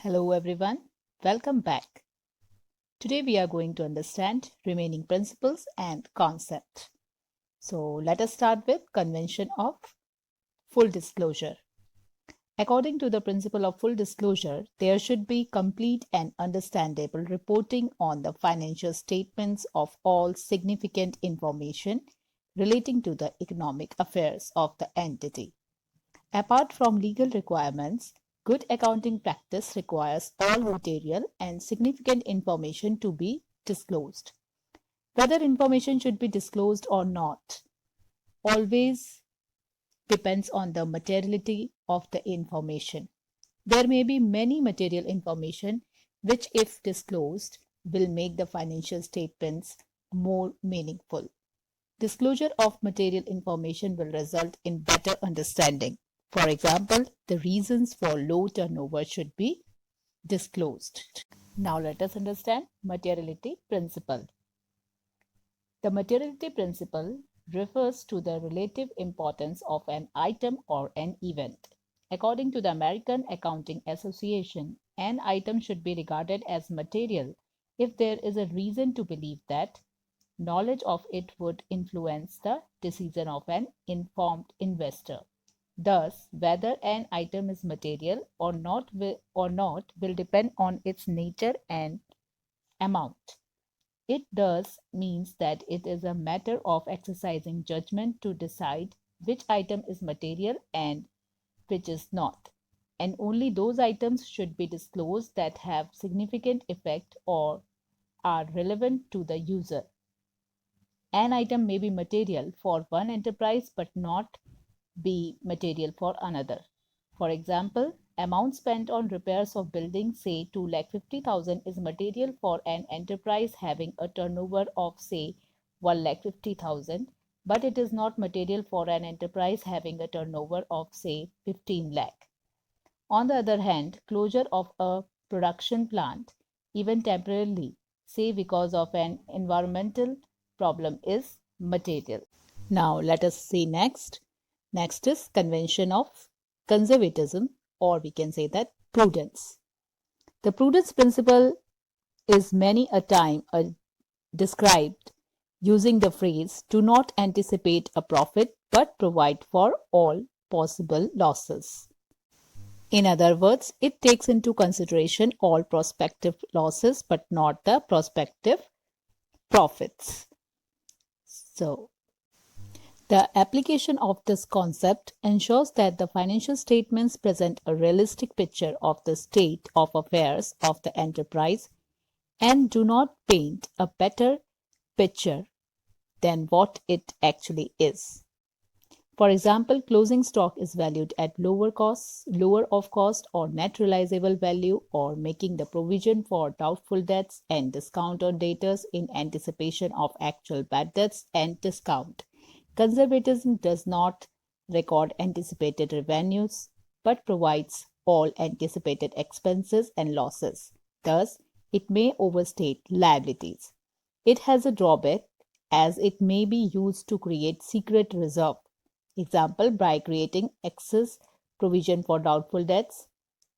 Hello everyone, welcome back. Today we are going to understand remaining principles and concept. So let us start with convention of full disclosure. According to the principle of full disclosure, there should be complete and understandable reporting on the financial statements of all significant information relating to the economic affairs of the entity. Apart from legal requirements, good accounting practice requires all material and significant information to be disclosed. Whether information should be disclosed or not always depends on the materiality of the information. There may be many material information which, if disclosed, will make the financial statements more meaningful. Disclosure of material information will result in better understanding. For example, the reasons for low turnover should be disclosed. Now let us understand materiality principle. The materiality principle refers to the relative importance of an item or an event. According to the American Accounting Association, an item should be regarded as material if there is a reason to believe that knowledge of it would influence the decision of an informed investor. Thus, whether an item is material or not will depend on its nature and amount. It thus means that it is a matter of exercising judgment to decide which item is material and which is not. And only those items should be disclosed that have significant effect or are relevant to the user. An item may be material for one enterprise but not be material for another. For example, amount spent on repairs of buildings, say 2,50,000, is material for an enterprise having a turnover of, say, 1,50,000, but it is not material for an enterprise having a turnover of, say, 15 lakh. On the other hand, closure of a production plant, even temporarily, say because of an environmental problem, is material. Now let us see next. Next is convention of conservatism, or we can say that prudence. The prudence principle is many a time described using the phrase do not anticipate a profit but provide for all possible losses. In other words, it takes into consideration all prospective losses but not the prospective profits. So, the application of this concept ensures that the financial statements present a realistic picture of the state of affairs of the enterprise and do not paint a better picture than what it actually is. For example, closing stock is valued at lower of cost or net realizable value, or making the provision for doubtful debts and discount on debtors in anticipation of actual bad debts and discount. Conservatism does not record anticipated revenues but provides all anticipated expenses and losses. Thus, it may overstate liabilities. It has a drawback as it may be used to create secret reserve. Example, by creating excess provision for doubtful debts,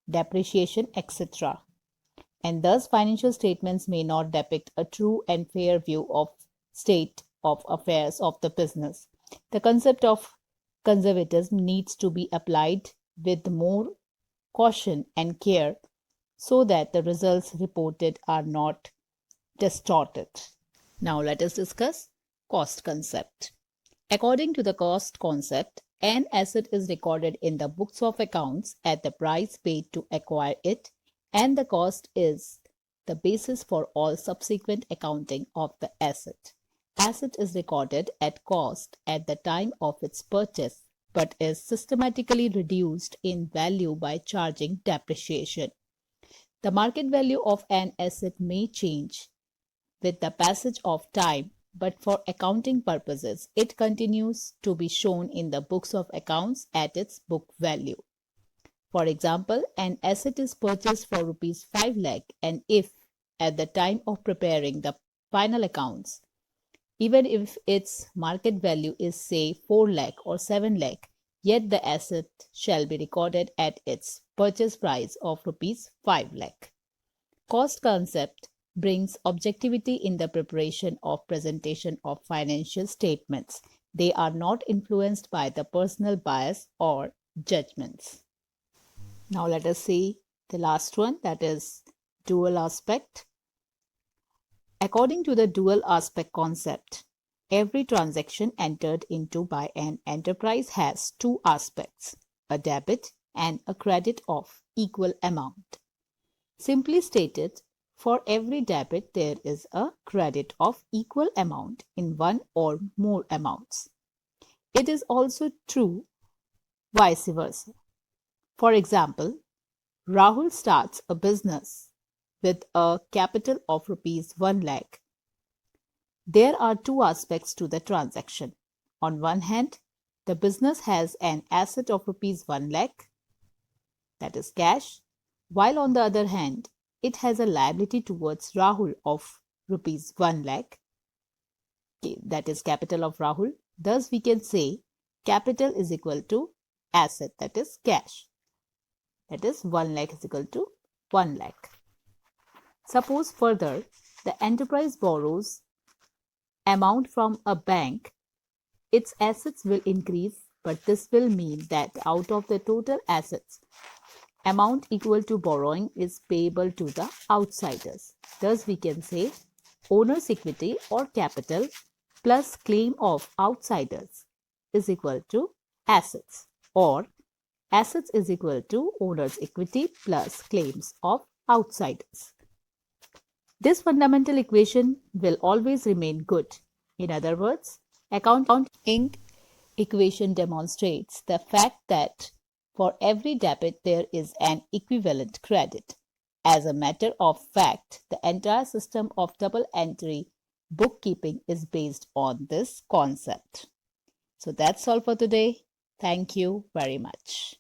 depreciation, etc. And thus financial statements may not depict a true and fair view of state of affairs of the business. The concept of conservatism needs to be applied with more caution and care so that the results reported are not distorted. Now let us discuss cost concept. According to the cost concept, an asset is recorded in the books of accounts at the price paid to acquire it, and the cost is the basis for all subsequent accounting of the asset. Asset is recorded at cost at the time of its purchase, but is systematically reduced in value by charging depreciation. The market value of an asset may change with the passage of time, but for accounting purposes, it continues to be shown in the books of accounts at its book value. For example, an asset is purchased for rupees 5 lakh, and if at the time of preparing the final accounts, even if its market value is say 4 lakh or 7 lakh, yet the asset shall be recorded at its purchase price of rupees 5 lakh. Cost concept brings objectivity in the preparation of presentation of financial statements. They are not influenced by the personal bias or judgments. Now let us see the last one, that is dual aspect. According to the dual aspect concept, every transaction entered into by an enterprise has two aspects, a debit and a credit of equal amount. Simply stated, for every debit there is a credit of equal amount in one or more amounts. It is also true vice versa. For example, Rahul starts a business with a capital of rupees 1 lakh. There are two aspects to the transaction. On one hand, the business has an asset of rupees 1 lakh, that is cash, while on the other hand, it has a liability towards Rahul of rupees 1 lakh, that is capital of Rahul. Thus, we can say capital is equal to asset, that is cash. That is 1 lakh is equal to 1 lakh. Suppose further, the enterprise borrows amount from a bank, its assets will increase, but this will mean that out of the total assets, amount equal to borrowing is payable to the outsiders. Thus, we can say owner's equity or capital plus claim of outsiders is equal to assets, or assets is equal to owner's equity plus claims of outsiders. This fundamental equation will always remain good. In other words, accounting equation demonstrates the fact that for every debit there is an equivalent credit. As a matter of fact, the entire system of double entry bookkeeping is based on this concept. So that's all for today. Thank you very much.